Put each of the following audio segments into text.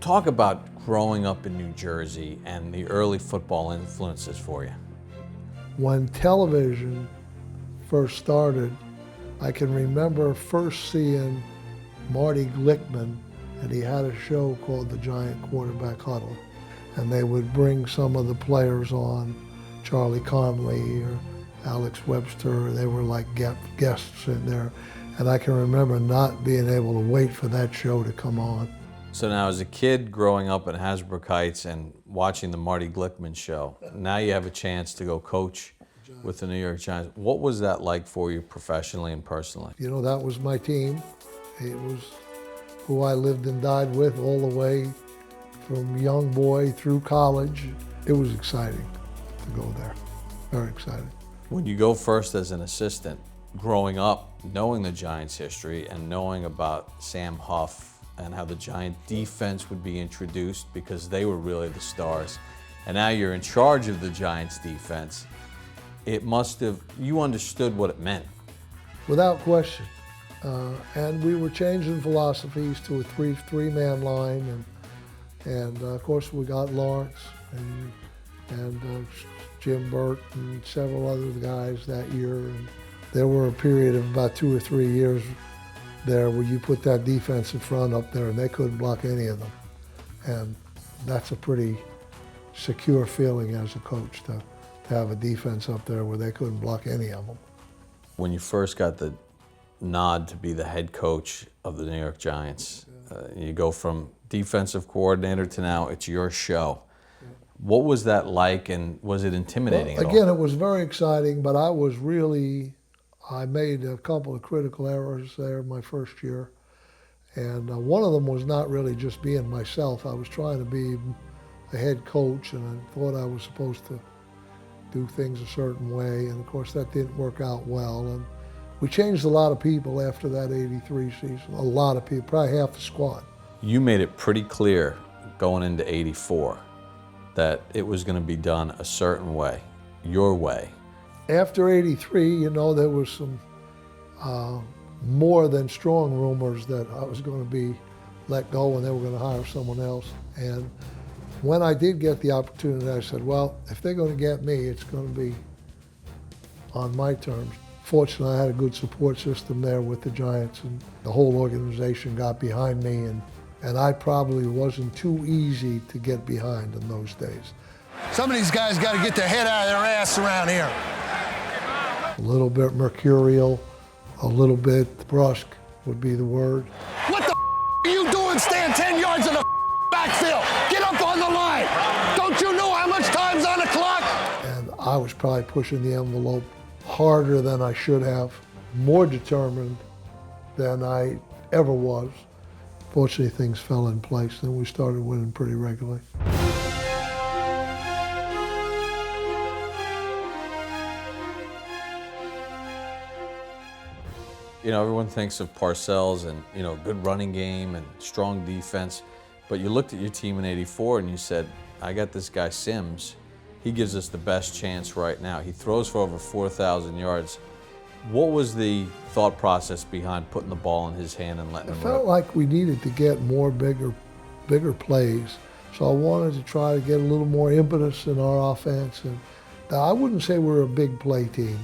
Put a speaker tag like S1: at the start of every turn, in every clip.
S1: Talk about growing up in New Jersey and the early football influences for you.
S2: When television first started, I can remember first seeing Marty Glickman, and he had a show called The Giant Quarterback Huddle. And they would bring some of the players on, Charlie Conley or Alex Webster. They were like guests in there. And I can remember not being able to wait for that show to come on.
S1: So now as a kid growing up in Hasbrook Heights and watching the Marty Glickman show, now you have a chance to go coach with the New York Giants. What was that like for you professionally and personally?
S2: You know, that was my team. It was who I lived and died with all the way from young boy through college. It was exciting to go there, very exciting.
S1: When you go first as an assistant, growing up, knowing the Giants' history and knowing about Sam Huff and how the Giant defense would be introduced because they were really the stars, and now you're in charge of the Giants' defense, it must have, you understood what it meant.
S2: Without question. And we were changing philosophies to a three-man line, and of course we got Lawrence and Jim Burt and several other guys that year. And there were a period of about 2 or 3 years there where you put that defensive front up there and they couldn't block any of them. And that's a pretty secure feeling as a coach to have a defense up there where they couldn't block any of them.
S1: When you first got the nod to be the head coach of the New York Giants, you go from defensive coordinator to now it's your show. What was that like, and was it intimidating at all?
S2: Again, it was very exciting, but I made a couple of critical errors there my first year. And one of them was not really just being myself. I was trying to be a head coach, and I thought I was supposed to do things a certain way. And of course, that didn't work out well. And we changed a lot of people after that '83 season. A lot of people, probably half the squad.
S1: You made it pretty clear going into '84 that it was going to be done a certain way, your way.
S2: After '83, you know, there was some more than strong rumors that I was going to be let go and they were going to hire someone else. And when I did get the opportunity, I said, well, if they're going to get me, it's going to be on my terms. Fortunately, I had a good support system there with the Giants, and the whole organization got behind me, and I probably wasn't too easy to get behind in those days.
S3: Some of these guys got to get their head out of their ass around here.
S2: A little bit mercurial, a little bit brusque would be the word.
S3: What the are you doing staying 10 yards in the backfield? Get up on the line. Don't you know how much time's on the clock?
S2: And I was probably pushing the envelope harder than I should have, more determined than I ever was. Fortunately, things fell in place, and we started winning pretty regularly.
S1: You know, everyone thinks of Parcells and, you know, good running game and strong defense, but you looked at your team in '84 and you said, I got this guy Sims. He gives us the best chance right now. He throws for over 4,000 yards. What was the thought process behind putting the ball in his hand and letting him rip?
S2: It felt like we needed to get more bigger plays, so I wanted to try to get a little more impetus in our offense. And I wouldn't say we're a big play team,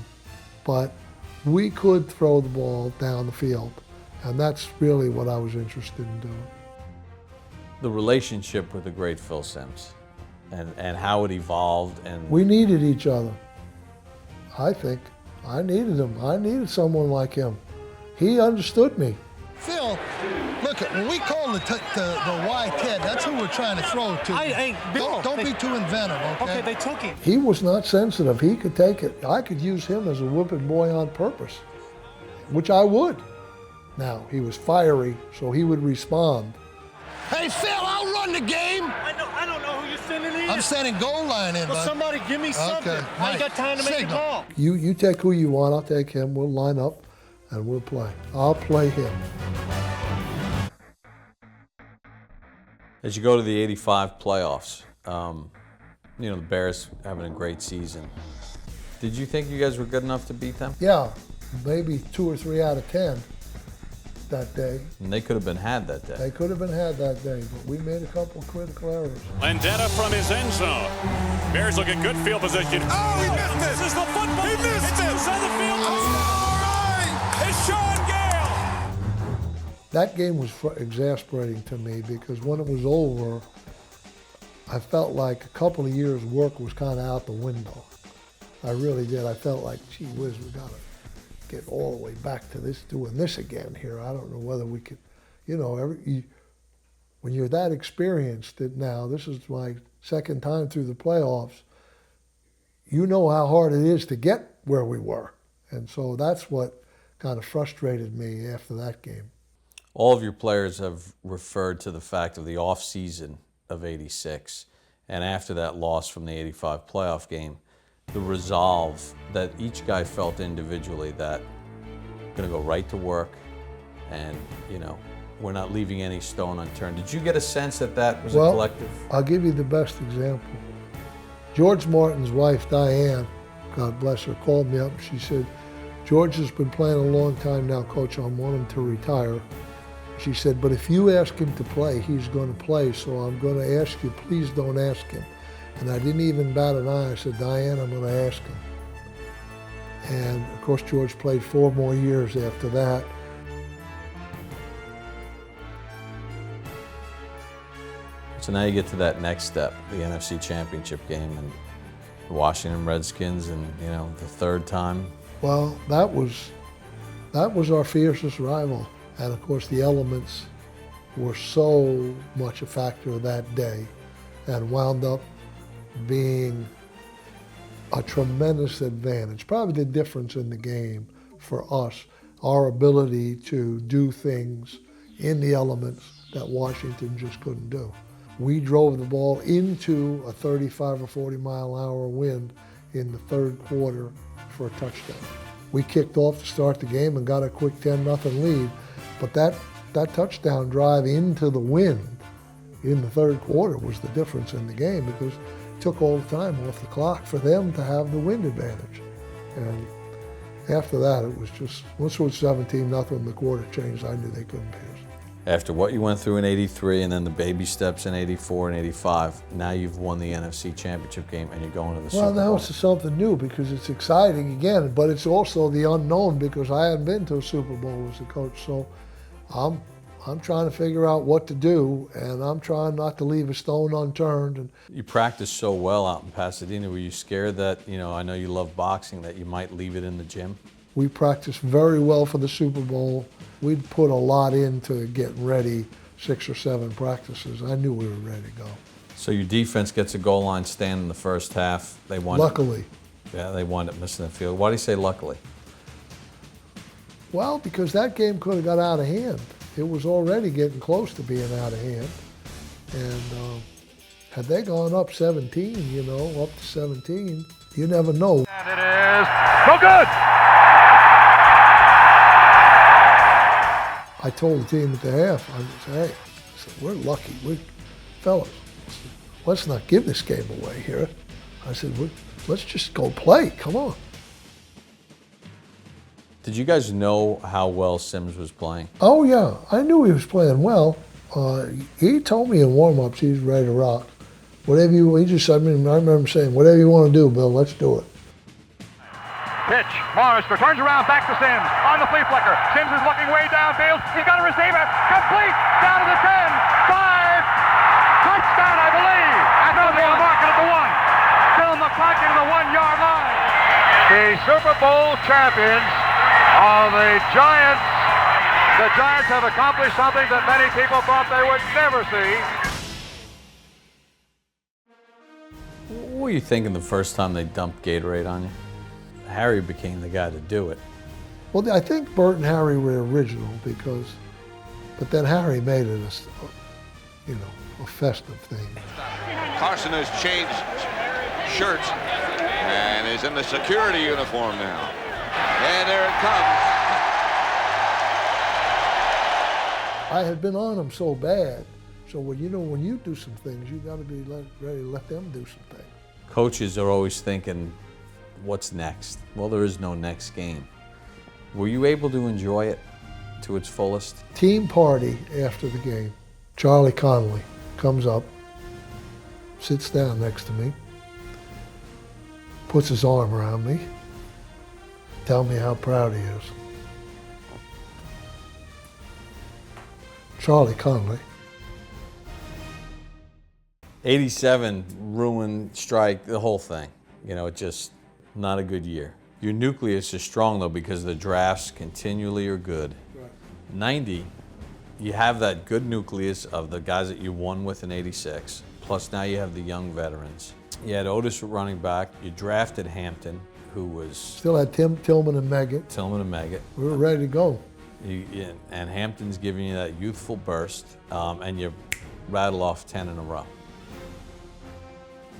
S2: but we could throw the ball down the field, and that's really what I was interested in doing.
S1: The relationship with the great Phil Simms and how it evolved. And
S2: we needed each other, I think. I needed him. I needed someone like him. He understood me.
S3: Phil, look, when we call the Y kid, that's who we're trying to throw to.
S4: Bill,
S3: don't be too inventive, okay?
S4: Okay, they took him.
S2: He was not sensitive. He could take it. I could use him as a whipping boy on purpose, which I would. Now, he was fiery, so he would respond.
S3: Hey, Phil, I'll run the game.
S4: I don't know who you're sending in.
S3: I'm sending goal line in,
S4: Well,
S3: bud.
S4: somebody give me something.
S3: Okay,
S4: I ain't got time to make a call.
S2: You take who you want, I'll take him. We'll line up and we'll play. I'll play him.
S1: as you go to the '85 playoffs, you know, the Bears having a great season. Did you think you guys were good enough to beat them?
S2: Yeah, maybe 2 or 3 out of 10. that day.
S1: And they could have been had that day.
S2: They could have been had that day, but we made a couple of critical errors.
S5: Landetta from his end zone. Bears look at good field position.
S3: Oh, he missed it.
S5: This is the football.
S3: He missed
S5: it's
S3: it.
S5: inside the field.
S3: All right.
S5: It's Sean Gale.
S2: That game was exasperating to me because when it was over, I felt like a couple of years' work was kind of out the window. I really did. I felt like, gee whiz, we got to get all the way back to this, doing this again here. I don't know whether we could, you know, when you're that experienced now, this is my second time through the playoffs, you know how hard it is to get where we were. And so that's what kind of frustrated me after that game.
S1: All of your players have referred to the fact of the off season of '86, and after that loss from the '85 playoff game, the resolve that each guy felt individually that we're going to go right to work, and you know, we're not leaving any stone unturned. Did you get a sense that that was a collective?
S2: I'll give you the best example. George Martin's wife, Diane, God bless her, called me up and she said, George has been playing a long time now, Coach. I want him to retire. She said, but if you ask him to play, he's going to play, so I'm going to ask you, please don't ask him. And I didn't even bat an eye. I said, Diane, I'm going to ask him. And of course, George played 4 more years after that.
S1: So now you get to that next step, the NFC Championship game, and the Washington Redskins, and you know, the third time.
S2: Well, that was our fiercest rival. And of course, the elements were so much a factor that day and wound up being a tremendous advantage. Probably the difference in the game for us, our ability to do things in the elements that Washington just couldn't do. We drove the ball into a 35 or 40 mile an hour wind in the third quarter for a touchdown. We kicked off to start the game and got a quick 10-0 lead, but that touchdown drive into the wind in the third quarter was the difference in the game because it took all the time off the clock for them to have the wind advantage. And after that, it was just, once it was 17-0, the quarter changed, I knew they couldn't beat us.
S1: After what you went through in '83 and then the baby steps in '84 and '85, now you've won the NFC Championship game and you're going to the Super Bowl.
S2: Well, now it's something new because it's exciting again, but it's also the unknown because I hadn't been to a Super Bowl as a coach. So I'm trying to figure out what to do, and I'm trying not to leave a stone unturned. And
S1: you practiced so well out in Pasadena. Were you scared that, you know, I know you love boxing, that you might leave it in the gym?
S2: We practiced very well for the Super Bowl. We'd put a lot into getting ready, 6 or 7 practices. I knew we were ready to go.
S1: So your defense gets a goal line stand in the first half. They won.
S2: Luckily.
S1: Yeah, they wound up missing the field. Why do you say luckily?
S2: Well, because that game could have got out of hand. It was already getting close to being out of hand. And had they gone up 17, you know, up to 17, you never know.
S4: And it is no good.
S2: I told the team at the half, I said, hey, we're lucky. Fellas, let's not give this game away here. I said, let's just go play. Come on.
S1: Did you guys know how well Sims was playing?
S2: Oh, yeah. I knew he was playing well. He told me in warm-ups he was ready to rock. Whatever he just said, I remember him saying, whatever you want to do, Bill, let's do it.
S4: Pitch. Morris turns around back to Sims on the flea flicker. Sims is looking way downfield. He's got to receive it. Complete. Down to the 10. 5. Touchdown, I believe. No, they are marking at the 1. Still in the pocket of the 1-yard line. The Super Bowl champions are the Giants. The Giants have accomplished something that many people thought they would never see.
S1: What were you thinking the first time they dumped Gatorade on you? Harry became the guy to do it.
S2: Well, I think Bert and Harry were original but then Harry made it a festive thing.
S6: Carson has changed shirts and is in the security uniform now. And there it comes.
S2: I had been on them so bad, so when you do some things, you got to be ready to let them do some things.
S1: Coaches are always thinking, what's next? Well, there is no next game. Were you able to enjoy it? to its fullest?
S2: Team party after the game. Charlie Connolly comes up, sits down next to me, puts his arm around me, tell me how proud he is. Charlie Connolly.
S1: 87 ruined, strike, the whole thing. You know, it just not a good year. Your nucleus is strong though because the drafts continually are good. Right. 90, you have that good nucleus of the guys that you won with in 86, plus now you have the young veterans. You had Otis running back, you drafted Hampton, who was...
S2: Still had Tillman and Meggett.
S1: Tillman and Meggett.
S2: We were ready to go.
S1: And Hampton's giving you that youthful burst, and you rattle off 10 in a row.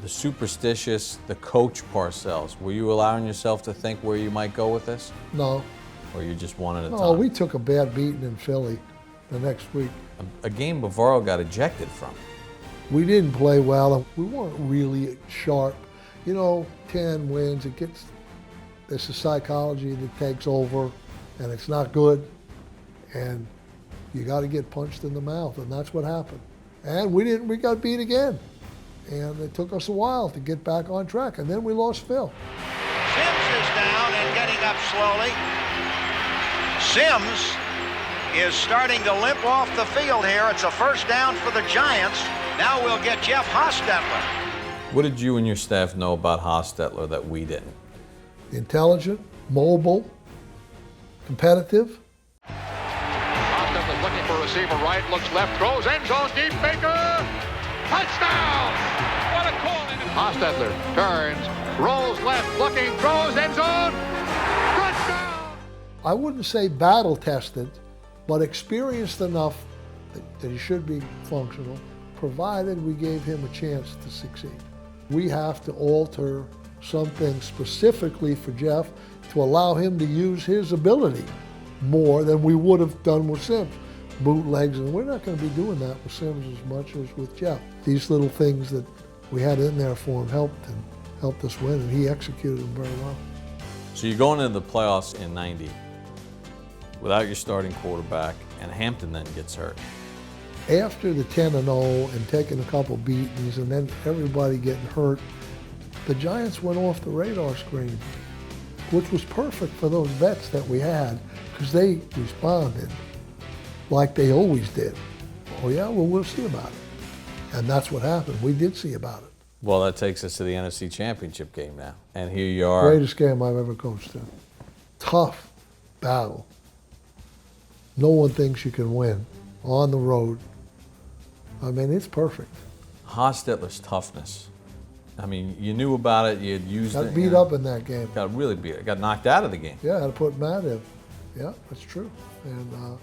S1: The superstitious, the coach Parcells, were you allowing yourself to think where you might go with this?
S2: No.
S1: Or you just one at a time?
S2: No, we took a bad beating in Philly the next week.
S1: A game Bavaro got ejected from.
S2: We didn't play well, and we weren't really sharp. You know, 10 wins, it's a psychology that takes over, and it's not good, and you got to get punched in the mouth, and that's what happened. And we got beat again. And it took us a while to get back on track, and then we lost Phil.
S7: Sims is down and getting up slowly. Sims is starting to limp off the field here. It's a first down for the Giants. Now we'll get Jeff Hostetler.
S1: What did you and your staff know about Hostetler that we didn't?
S2: Intelligent, mobile, competitive.
S4: Hostetler's looking for a receiver right, looks left, throws, end zone, deep, Baker! Touchdown! What a call! Hostetler turns, rolls left, looking, throws, end zone, touchdown!
S2: I wouldn't say battle-tested, but experienced enough that he should be functional, provided we gave him a chance to succeed. We have to alter something specifically for Jeff to allow him to use his ability more than we would have done with Sims. Bootlegs, and we're not going to be doing that with Sims as much as with Jeff. These little things that we had in there for him helped us win, and he executed them very well.
S1: So you're going into the playoffs in 90 without your starting quarterback, and Hampton then gets hurt.
S2: After the 10-0 and taking a couple beatings and then everybody getting hurt, the Giants went off the radar screen, which was perfect for those vets that we had because they responded like they always did. Oh yeah, well, we'll see about it. And that's what happened. We did see about it.
S1: Well, that takes us to the NFC Championship game now. And here you are.
S2: Greatest game I've ever coached in. Tough battle. No one thinks you can win on the road. I mean, it's perfect.
S1: Hostetler's toughness. I mean, you knew about it, you had used it.
S2: Got beat up in that game.
S1: Got really beat up. Got knocked out of the game.
S2: Yeah, I had to put Matt in. Yeah, that's true. And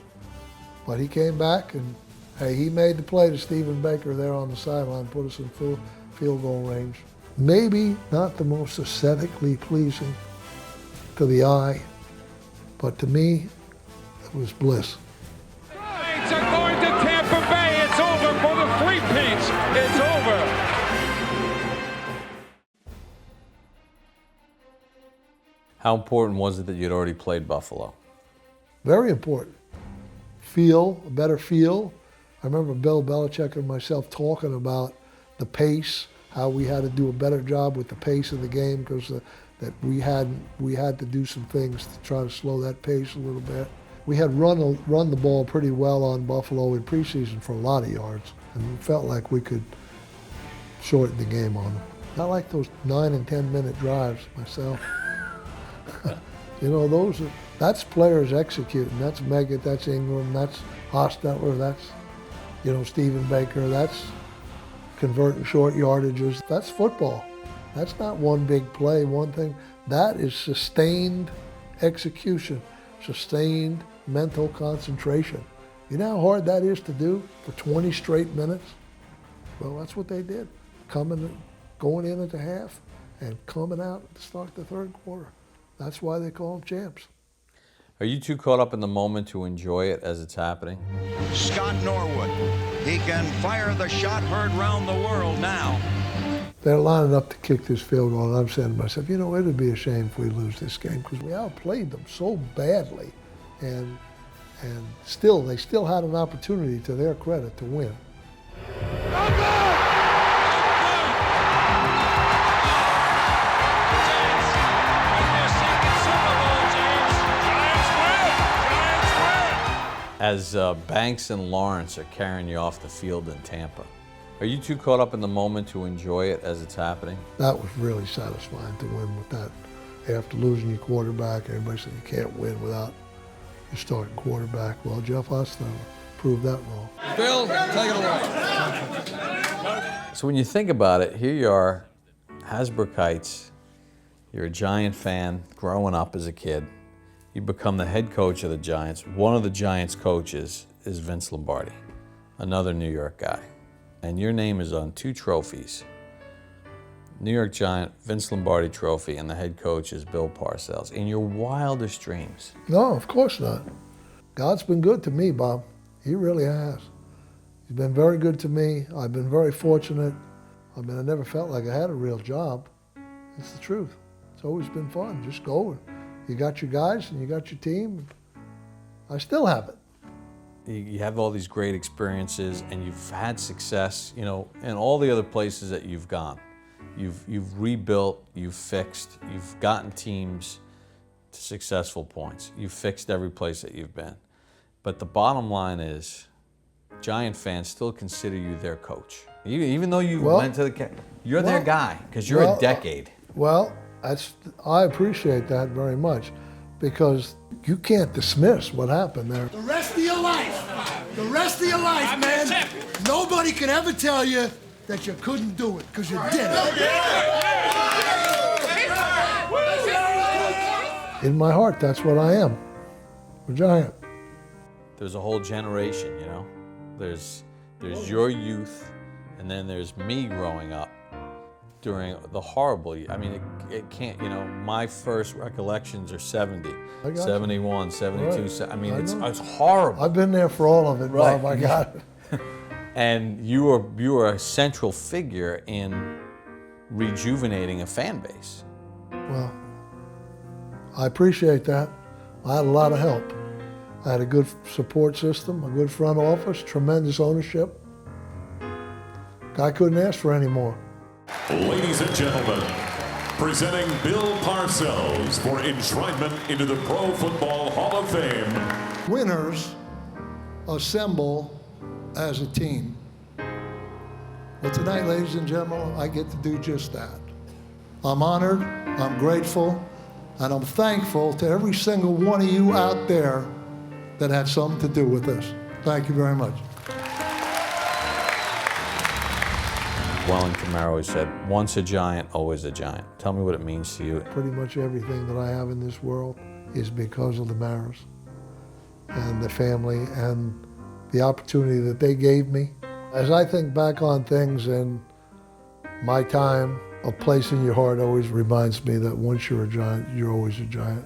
S2: but he came back, and hey, he made the play to Stephen Baker there on the sideline, put us in field goal range. Maybe not the most aesthetically pleasing to the eye, but to me, it was bliss.
S8: Saints are going to Tampa Bay. It's over for the Three Peats. It's over.
S1: How important was it that you'd already played Buffalo?
S2: Very important. A better feel. I remember Bill Belichick and myself talking about the pace, how we had to do a better job with the pace of the game because that we had to do some things to try to slow that pace a little bit. We had run the ball pretty well on Buffalo in preseason for a lot of yards, and we felt like we could shorten the game on them. I like those 9 and 10 minute drives myself. You know, that's players executing. That's Meggett, that's Ingram, that's Hostetler, that's, you know, Stephen Baker, that's converting short yardages. That's football. That's not one big play, one thing. That is sustained execution, sustained mental concentration. You know how hard that is to do for 20 straight minutes? Well, that's what they did. Going in at the half and coming out to start the third quarter. That's why they call them champs.
S1: Are you too caught up in the moment to enjoy it as it's happening?
S7: Scott Norwood. He can fire the shot heard round the world now.
S2: They're lining up to kick this field goal, and I'm saying to myself, you know, it'd be a shame if we lose this game because we outplayed them so badly. And And still, they still had an opportunity, to their credit, to win.
S1: As Banks and Lawrence are carrying you off the field in Tampa, are you too caught up in the moment to enjoy it as it's happening?
S2: That was really satisfying to win with that. After losing your quarterback, everybody said you can't win without your starting quarterback. Well, Jeff Huston proved that wrong.
S3: Bill, take it away.
S1: So when you think about it, here you are, Hasbrook Heights. You're a Giant fan growing up as a kid. You become the head coach of the Giants. One of the Giants' coaches is Vince Lombardi, another New York guy. And your name is on 2 trophies. New York Giant, Vince Lombardi trophy, and the head coach is Bill Parcells. In your wildest dreams?
S2: No, of course not. God's been good to me, Bob. He really has. He's been very good to me. I've been very fortunate. I mean, I never felt like I had a real job. It's the truth. It's always been fun. Just go. You got your guys and you got your team. I still have it.
S1: You have all these great experiences and you've had success, you know, in all the other places that you've gone. You've rebuilt, you've fixed, you've gotten teams to successful points. You've fixed every place that you've been. But the bottom line is, Giant fans still consider you their coach. Even though you went to you're their guy, because you're a decade.
S2: Well, I appreciate that very much, because you can't dismiss what happened there.
S3: The rest of your life, man, nobody can ever tell you that you couldn't do it, because you did it.
S2: In my heart, that's what I am, a Giant.
S1: There's a whole generation, you know. There's your youth, and then there's me growing up during the horrible, I mean, it can't, you know, my first recollections are 70, 71, 72,
S2: right.
S1: I mean, it's horrible.
S2: I've been there for all of it,
S1: right.
S2: Bob, I got it.
S1: And you were a central figure in rejuvenating a fan base.
S2: Well, I appreciate that. I had a lot of help. I had a good support system, a good front office, tremendous ownership. I couldn't ask for any more.
S9: Ladies and gentlemen, presenting Bill Parcells for enshrinement into the Pro Football Hall of Fame.
S2: Winners assemble as a team. Well, tonight, ladies and gentlemen, I get to do just that. I'm honored, I'm grateful, and I'm thankful to every single one of you out there that had something to do with this. Thank you very much.
S1: Wellington Mara always said, once a Giant, always a Giant. Tell me what it means to you.
S2: Pretty much everything that I have in this world is because of the Maras and the family and the opportunity that they gave me. As I think back on things in my time, a place in your heart always reminds me that once you're a Giant, you're always a Giant.